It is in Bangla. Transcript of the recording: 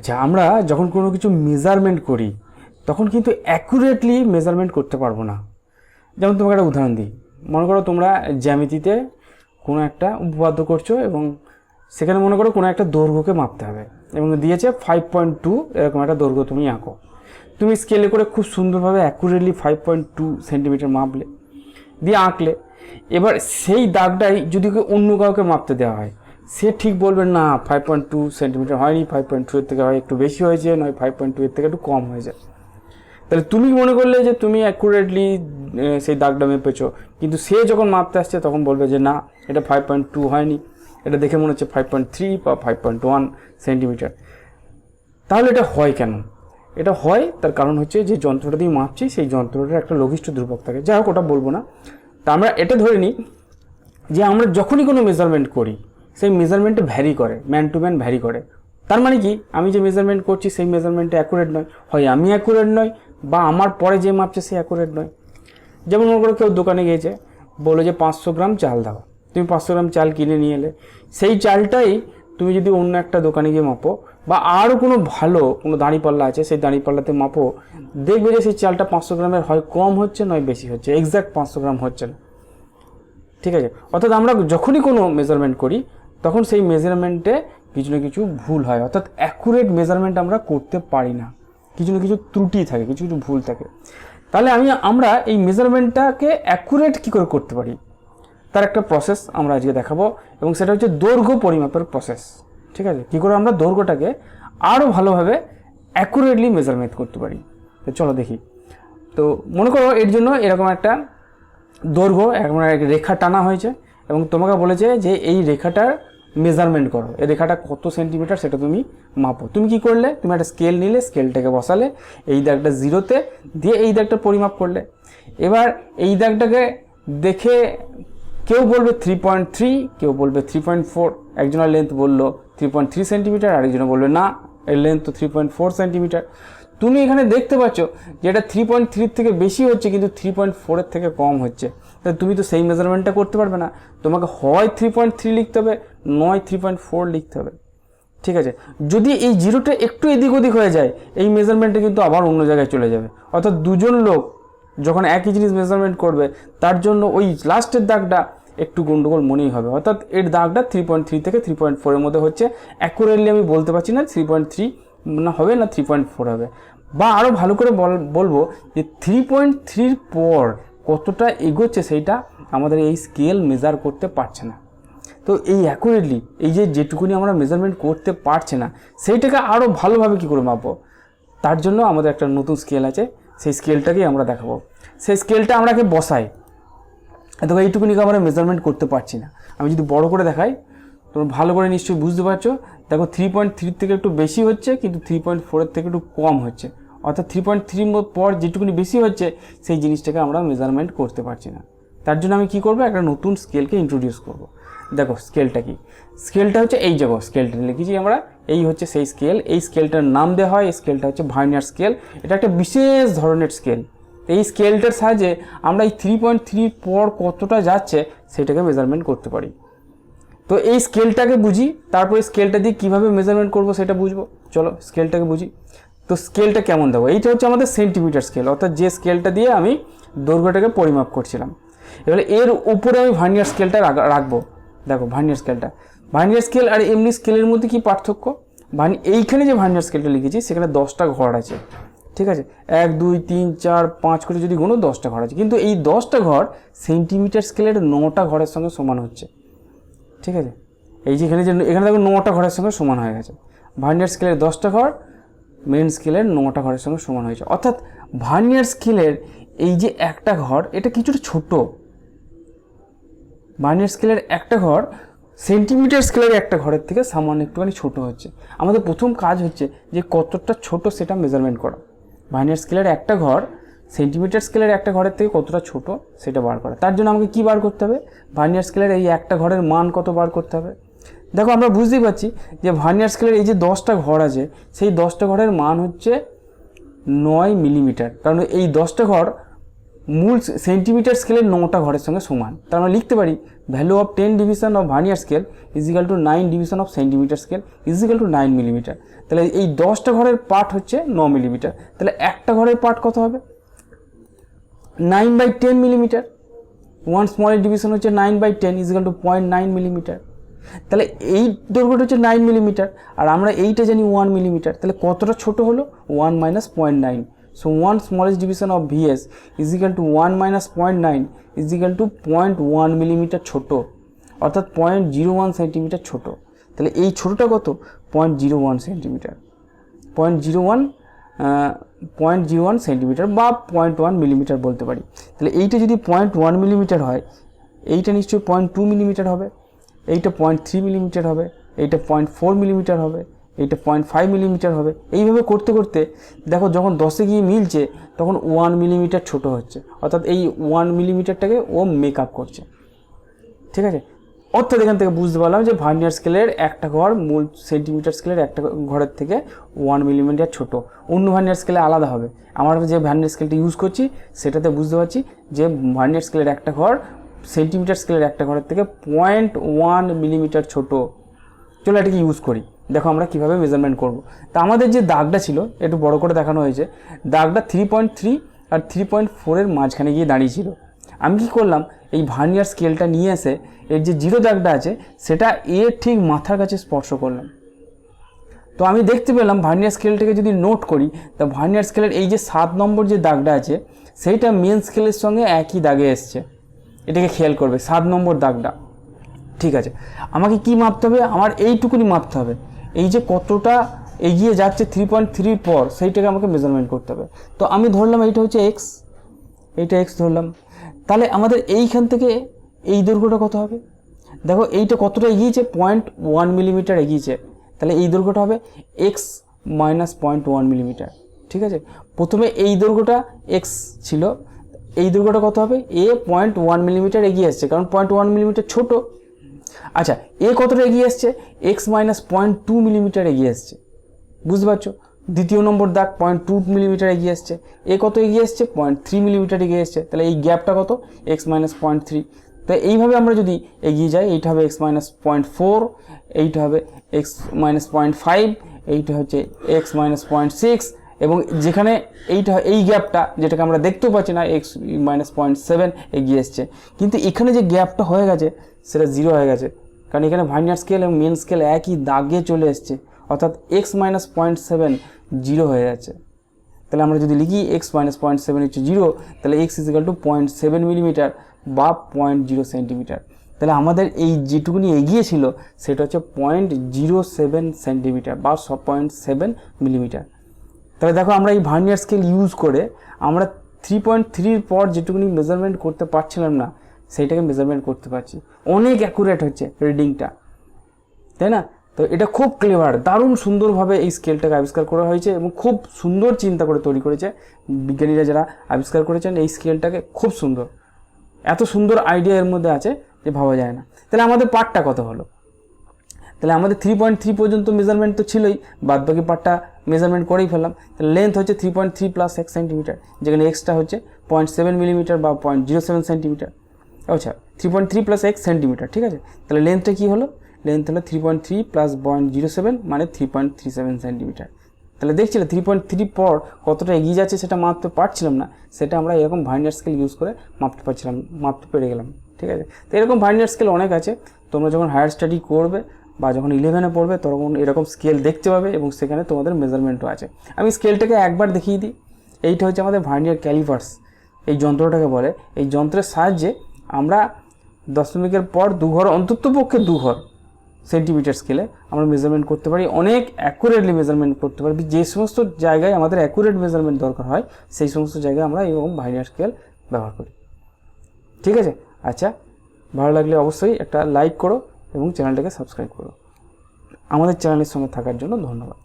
আচ্ছা, আমরা যখন কোনো কিছু মেজারমেন্ট করি তখন কিন্তু অ্যাকুরেটলি মেজারমেন্ট করতে পারবো না। যেমন তোমাকে একটা উদাহরণ দিই। মনে করো তোমরা জ্যামিতিতে কোনো একটা উপপাদ্য করছো এবং সেখানে মনে করো কোনো একটা দৈর্ঘ্যকে মাপতে হবে এবং দিয়েছে 5.2 এরকম একটা দৈর্ঘ্য তুমি আঁকো। তুমি স্কেলে করে খুব সুন্দরভাবে অ্যাকুরেটলি 5.2 সেন্টিমিটার মাপলে, দিয়ে আঁকলে। এবার সেই দাগটাই যদি অন্য কাউকে মাপতে দেওয়া হয়, সে ঠিক বলবে না 5.2 সেন্টিমিটার হয়নি, 5.2 এর থেকে হয় একটু বেশি হয়েছে, নয় 5.2 এর থেকে একটু কম হয়ে যায়। তাহলে তুমি মনে করলে যে তুমি অ্যাকুরেটলি সেই দাগটা মেপেছো, কিন্তু সে যখন মাপতে আসছে তখন বলবে যে না, এটা 5.2 হয়নি, এটা দেখে মনে হচ্ছে 5.3 বা 5.1 সেন্টিমিটার। তাহলে এটা হয় কেন? এটা হয় তার কারণ হচ্ছে যে যন্ত্রটা দিয়ে মাপছি সেই যন্ত্রটার একটা লঘিষ্ঠ ধ্রুবক থাকে। যাই হোক, ওটা বলবো না। তা আমরা এটা ধরে নিই যে আমরা যখনই কোনো মেজারমেন্ট করি সেই মেজারমেন্টে ভ্যারি করে, ম্যান টু ম্যান ভ্যারি করে। তার মানে কি, আমি যে মেজারমেন্ট করছি সেই মেজারমেন্টে অ্যাকুরেট নয়, হয় আমি অ্যাকুরেট নয় বা আমার পরে যে মাপছে সে অ্যাকুরেট নয়। যেমন মনে করো কেউ দোকানে গিয়েছে, বলে যে 500 গ্রাম চাল দাও, তুমি 500 গ্রাম চাল কিনে নিয়ে এলে। সেই চালটাই তুমি যদি অন্য একটা দোকানে গিয়ে মাপো বা আরও কোনো ভালো কোনো দাঁড়িপাল্লা আছে সেই দাঁড়িপাল্লাতে মাপো, দেখবে যে সেই চালটা 500 গ্রামের হয় কম হচ্ছে নয় বেশি হচ্ছে, এক্স্যাক্ট 500 গ্রাম হচ্ছে না। ঠিক আছে? অর্থাৎ আমরা যখনই কোনো মেজারমেন্ট করি তখন সেই মেজারমেন্টে কিছু না কিছু ভুল হয়, অর্থাৎ অ্যাকুরেট মেজারমেন্ট আমরা করতে পারি না, কিছু না কিছু ত্রুটি থাকে, কিছু কিছু ভুল থাকে। তাহলে আমরা এই মেজারমেন্টটাকে অ্যাকুরেট কী করে করতে পারি তার একটা প্রসেস আমরা আজকে দেখাবো, এবং সেটা হচ্ছে দৈর্ঘ্য পরিমাপের প্রসেস। ঠিক আছে? কী করে আমরা দৈর্ঘ্যটাকে আরও ভালোভাবে অ্যাকুরেটলি মেজারমেন্ট করতে পারি, তো চলো দেখি। তো মনে করো এর জন্য এরকম একটা দৈর্ঘ্য একটা রেখা টানা হয়েছে এবং তোমাকে বলেছে যে এই রেখাটার মেজারমেন্ট করো, এই রেখাটা কত সেন্টিমিটার সেটা তুমি মাপো। তুমি কি করলে, তুমি একটা স্কেল নিলে, স্কেলটাকে বসালে এই দাগটা 0-তে, দিয়ে এই দাগটা পরিমাপ করলে। এবার এই দাগটাকে দেখে কেউ বলবে 3.3, কেউ বলবে 3.4। একজনের লেন্থ বললো 3.3 সেন্টিমিটার, আরেকজনে বলবে না এর লেন্থ তো 3.4 সেন্টিমিটার। তুমি এখানে দেখতে পাচ্ছ যে এটা 3.3 থেকে বেশি হচ্ছে কিন্তু 3.4 এর থেকে কম হচ্ছে। তাহলে তুমি তো সেই মেজারমেন্টটা করতে পারবে না, তোমাকে হয় 3.3 লিখতে হবে, নয় 3.4 লিখতে হবে। ঠিক আছে? যদি এই জিরোটা একটু এদিক ওদিক হয়ে যায়, এই মেজারমেন্টটা কিন্তু আবার অন্য জায়গায় চলে যাবে। অর্থাৎ দুজন লোক যখন একই জিনিস মেজারমেন্ট করবে তার জন্য ওই লাস্টের দাগটা একটু গন্ডগোল মনেই হবে। অর্থাৎ এর দাগটা 3.3 থেকে 3.4 এর মধ্যে হচ্ছে। অ্যাকুরেটলি আমি বলতে পারছি না 3.3 না হবে না 3.4 হবে, বা আরও ভালো করে বলবো যে 3.3 পর কতটা এগোচ্ছে সেইটা আমাদের এই স্কেল মেজার করতে পারছে না। তো এই অ্যাকুরেটলি এই যেটুকুনি আমরা মেজারমেন্ট করতে পারছে না সেইটাকে আরও ভালোভাবে কী করে মাপবো, তার জন্য আমাদের একটা নতুন স্কেল আছে, সেই স্কেলটাকেই আমরা দেখাবো। সেই স্কেলটা আমরাকে বসাই, দেখো এইটুকুনিকে আমরা মেজারমেন্ট করতে পারছি না। আমি যদি বড় করে দেখাই তোমরা ভালো করে নিশ্চয়ই বুঝতে পারছো। দেখো 3.3 থেকে একটু বেশি হচ্ছে কিন্তু 3.4 এর থেকে একটু কম হচ্ছে। অর্থাৎ 3.3 পর যেটুকুনি বেশি হচ্ছে সেই জিনিসটাকে আমরা মেজারমেন্ট করতে পারছি না। তার জন্য আমি কি করব, একটা নতুন স্কেলকে ইন্ট্রোডিউস করব। দেখো স্কেলটা কি, স্কেলটা হচ্ছে এই জায়গা স্কেলটা লিখেছি আমরা, এই হচ্ছে সেই স্কেল। এই স্কেলটার নাম দেওয়া হয়, এই স্কেলটা হচ্ছে ভার্নিয়ার স্কেল। এটা একটা বিশেষ ধরনের স্কেল। এই স্কেলটার সাহায্যে আমরা এই 3.3 পর কতটা যাচ্ছে সেটাকে মেজারমেন্ট করতে পারি। তো এই স্কেলটাকে বুঝি, তারপরে স্কেলটা দিয়ে কীভাবে মেজারমেন্ট করব সেটা বুঝবো। চলো স্কেলটাকে বুঝি। তো স্কেলটা কেমন দেবো, এইটা হচ্ছে আমাদের সেন্টিমিটার স্কেল, অর্থাৎ যে স্কেলটা দিয়ে আমি দৈর্ঘ্যটাকে পরিমাপ করছিলাম। এবারে এর উপরে আমি ভার্নিয়ার স্কেলটা রাখবো। দেখো ভার্নিয়ার স্কেলটা, ভার্নিয়ার স্কেল আর এমনি স্কেলের মধ্যে কি পার্থক্য? এইখানে যে ভার্নিয়ার স্কেলটা লিখেছি সেখানে 10টা ঘর আছে। ঠিক আছে? 1 2 3 4 5 করে যদি কোনো 10টা ঘর আছে, কিন্তু এই 10টা ঘর সেন্টিমিটার স্কেলের 9টা ঘরের সঙ্গে সমান হচ্ছে। ঠিক আছে? এই যে এখানে দেখো 9টা ঘরের সঙ্গে সমান হয়ে গেছে। ভার্নিয়ার স্কেলের 10টা ঘর মেন স্কেলের 9টা ঘরের সঙ্গে সমান হয়েছে। অর্থাৎ ভার্নিয়ার স্কেলের এই যে একটা ঘর এটা কিছুটা ছোট। ভার্নিয়ার স্কেলের একটা ঘর সেন্টিমিটার স্কেলের একটা ঘরের থেকে সামান্য একটুখানি ছোট হচ্ছে। আমাদের প্রথম কাজ হচ্ছে যে কতটা ছোট সেটা মেজারমেন্ট করা। ভার্নিয়ার স্কেলের একটা ঘর সেন্টিমিটার স্কেলের একটা ঘরের থেকে কতটা ছোট সেটা বার করা। তার জন্য আমাকে কী বার করতে হবে, ভার্নিয়ার স্কেলের এই একটা ঘরের মান কত বার করতে হবে। দেখো আমরা বুঝতেই পারছি যে ভার্নিয়ার স্কেলের এই যে 10টা ঘর আছে সেই 10টা ঘরের মান হচ্ছে 9 মিলিমিটার, কারণ এই 10টা ঘর মূল সেন্টিমিটার স্কেলের 9টা ঘরের সঙ্গে সমান। তার আমরা লিখতে পারি value of 10 division of vernier scale is equal two 9 division of centimetre scale is equal two 9 millimetre. তাহলে এই 10টা ঘরের পার্ট হচ্ছে 9 মিলিমিটার, তাহলে একটা ঘরের পার্ট কত হবে 9/10 মিলিমিটার। 1 স্মল ডিভিশন হচ্ছে 9/10 ইজ ইকাল টু 0.9 মিলিমিটার। তাহলে এই দৈর্ঘ্যটা হচ্ছে 9 মিলিমিটার, আর আমরা এইটা জানি 1 মিলিমিটার, তাহলে কতটা ছোট হলো 1 minus 0.9। So 1 smallest division of V S is equal to 1 minus 0.9 is equal to 0.1 millimetre ছোট, অর্থাৎ 0.01 সেন্টিমিটার ছোট। তাহলে এই ছোটটা কত 0.01 সেন্টিমিটার, 0.01 সেন্টিমিটার বা 0.1 মিলিমিটার বলতে পারি। তাহলে এইটা যদি 0.1 মিলিমিটার হয়, এইটা নিশ্চয়ই 0.2 মিলিমিটার হবে, এইটা 0.3 মিলিমিটার হবে, এইটা 0.4 মিলিমিটার হবে, এইটা 0.5 মিলিমিটার হবে। এইভাবে করতে করতে দেখো যখন 10-এ গিয়ে মিলছে তখন 1 মিলিমিটার ছোট হচ্ছে, অর্থাৎ এই 1 মিলিমিটারটাকে ও মেক আপ করছে। ঠিক আছে, অর্থাৎ এখান থেকে বুঝতে পারলাম যে ভার্নিয়ার স্কেলের একটা ঘর মূল সেন্টিমিটার স্কেলের একটা ঘরের থেকে 1 মিলিমিটার ছোট। অন্য ভার্নিয়ার স্কেলে আলাদা হবে। আমরা যে ভার্নিয়ার স্কেলটা ইউজ করছি সেটাতে বুঝতে পারছি যে ভার্নিয়ার স্কেলের একটা ঘর সেন্টিমিটার স্কেলের একটা ঘরের থেকে 0.1 মিলিমিটার ছোট। চলো এটাকে ইউজ করি, দেখো আমরা কীভাবে মেজারমেন্ট করব। তা আমাদের যে দাগটা ছিল একটু বড় করে দেখানো হয়েছে, দাগটা 3.3 আর 3.4 মাঝখানে গিয়ে দাঁড়িয়েছিল। আমি কি করলাম, এই ভার্নিয়ার স্কেলটা নিয়ে এসে এর যে 0 দাগটা আছে সেটা এর ঠিক মাথার কাছে স্পর্শ করলাম। তো আমি দেখতে পেলাম ভার্নিয়ার স্কেলটাকে যদি নোট করি, তা ভার্নিয়ার স্কেলের এই যে 7 নম্বর যে দাগটা আছে সেইটা মেন স্কেলের সঙ্গে একই দাগে এসছে। এটাকে খেয়াল করবে 7 নম্বর দাগটা। ঠিক আছে, আমাকে কি মাপতে হবে, আমার এইটুকুনি মাপতে হবে, এই যে কতটা এগিয়ে যাচ্ছে 3.3 পর সেইটাকে আমাকে মেজারমেন্ট করতে হবে। তো আমি ধরলাম এইটা হচ্ছে এক্স, এইটা এক্স ধরলাম। তাহলে আমাদের এইখান থেকে এই দৈর্ঘ্যটা কত হবে, দেখো এইটা কতটা এগিয়েছে 0.1 মিলিমিটার এগিয়েছে, তাহলে এই দৈর্ঘ্যটা হবে এক্স মাইনাস 0.1 মিলিমিটার। ঠিক আছে, প্রথমে এই দৈর্ঘ্যটা এক্স ছিল, এই দৈর্ঘ্যটা কত হবে এ 0.1 মিলিমিটার এগিয়ে আসছে, কারণ 0.1 মিলিমিটার ছোট। আচ্ছা, এ কতটা এগিয়ে আসছে এক্স মাইনাস 0.2 মিলিমিটার এগিয়ে আসছে, বুঝতে পারছো। দ্বিতীয় নম্বর দাগ 0.2 মিলিমিটার এগিয়ে আসছে, এ কত এগিয়ে আসছে 0.3 মিলিমিটার এগিয়ে আসছে, তাহলে এই গ্যাপটা কত এক্স মাইনাস 0.3। তো এইভাবে আমরা যদি এগিয়ে যাই, এইটা হবে এক্স মাইনাস 0.4, এইটা হবে এক্স মাইনাস 0.5, এইটা হচ্ছে এক্স মাইনাস 0.6, এবং যেখানে এইটা এই গ্যাপটা যেটাকে আমরা দেখতেও পাচ্ছি না এক্স মাইনাস 0.7 এগিয়ে এসছে, কিন্তু এখানে যে গ্যাপটা হয়ে গেছে সেটা 0 হয়ে গেছে, কারণ এখানে ভার্নিয়ার স্কেল এবং মেন স্কেল একই দাগে চলে এসছে, অর্থাৎ এক্স মাইনাস 0.7 0 হয়ে যাচ্ছে। তাহলে আমরা যদি লিখি এক্স মাইনাস 0.7 হচ্ছে 0, তাহলে x is equal two 0.7 millimetre বা 0.0 সেন্টিমিটার। তাহলে আমাদের এই যেটুকুনি এগিয়ে ছিল সেটা হচ্ছে 0.07 সেন্টিমিটার বা 0.7 মিলিমিটার। তাহলে দেখো আমরা এই ভার্নিয়ার স্কেল ইউজ করে আমরা 3.3 পর যেটুকুনি মেজারমেন্ট করতে পারছিলাম না সেইটাকে মেজারমেন্ট করতে পারছি। অনেক অ্যাকুরেট হচ্ছে রিডিংটা, তাই না? তো এটা খুব ক্লেভার, দারুণ সুন্দরভাবে এই স্কেলটাকে আবিষ্কার করা হয়েছে এবং খুব সুন্দর চিন্তা করে তৈরি করেছে বিজ্ঞানীরা যারা আবিষ্কার করেছেন এই স্কেলটাকে। খুব সুন্দর, এত সুন্দর আইডিয়া এর মধ্যে আছে যে ভাবা যায় না। তাহলে আমাদের পার্টটা কত হলো, তাহলে আমাদের 3.3 পর্যন্ত মেজারমেন্ট তো ছিলই, বাদ বাকি পার্টটা মেজারমেন্ট করেই ফেললাম। তাহলে লেন্থ হচ্ছে 3.3 প্লাস 1 সেন্টিমিটার, যেখানে এক্সটা হচ্ছে 0.7 মিলিমিটার বা 0.07 সেন্টিমিটার। আচ্ছা, 3.3 প্লাস 1 সেন্টিমিটার, ঠিক আছে। তাহলে লেন্থটা কী হলো, লেন্থ হলো 3.3 প্লাস 0.07 মানে 3.37 সেন্টিমিটার। তাহলে দেখছিলে 3.3 পর কতটা এগিয়ে যাচ্ছে সেটা মাপতে পারছিলাম না, সেটা আমরা এরকম ভার্নিয়ার স্কেল ইউজ করে মাপতে পেরে গেলাম, ঠিক আছে। তো এরকম ভার্নিয়ার স্কেল অনেক আছে, তোমরা যখন হায়ার স্টাডি করবে বা যখন 11-এ পড়বে তখন এরকম স্কেল দেখতে পাবে এবং সেখানে তোমাদের মেজারমেন্টও আছে। আমি স্কেলটাকে একবার দেখিয়ে দিই। এইটা হচ্ছে আমাদের ভার্নিয়ার ক্যালিপার্স, এই যন্ত্রটাকে বলে। এই যন্ত্রের সাহায্যে আমরা দশমিকের পর 2 ঘর, অন্তত পক্ষে 2 ঘর সেন্টিমিটার স্কেলে আমরা মেজারমেন্ট করতে পারি, অনেক অ্যাকুরেটলি মেজারমেন্ট করতে পারি। যে সমস্ত জায়গায় আমাদের অ্যাকুরেট মেজারমেন্ট দরকার হয় সেই সমস্ত জায়গায় আমরা এরকম ভার্নিয়ার স্কেল ব্যবহার করি, ঠিক আছে। আচ্ছা, ভালো লাগলে অবশ্যই একটা লাইক করো এবং চ্যানেলটাকে সাবস্ক্রাইব করো। আমাদের চ্যানেলের সঙ্গে থাকার জন্য ধন্যবাদ।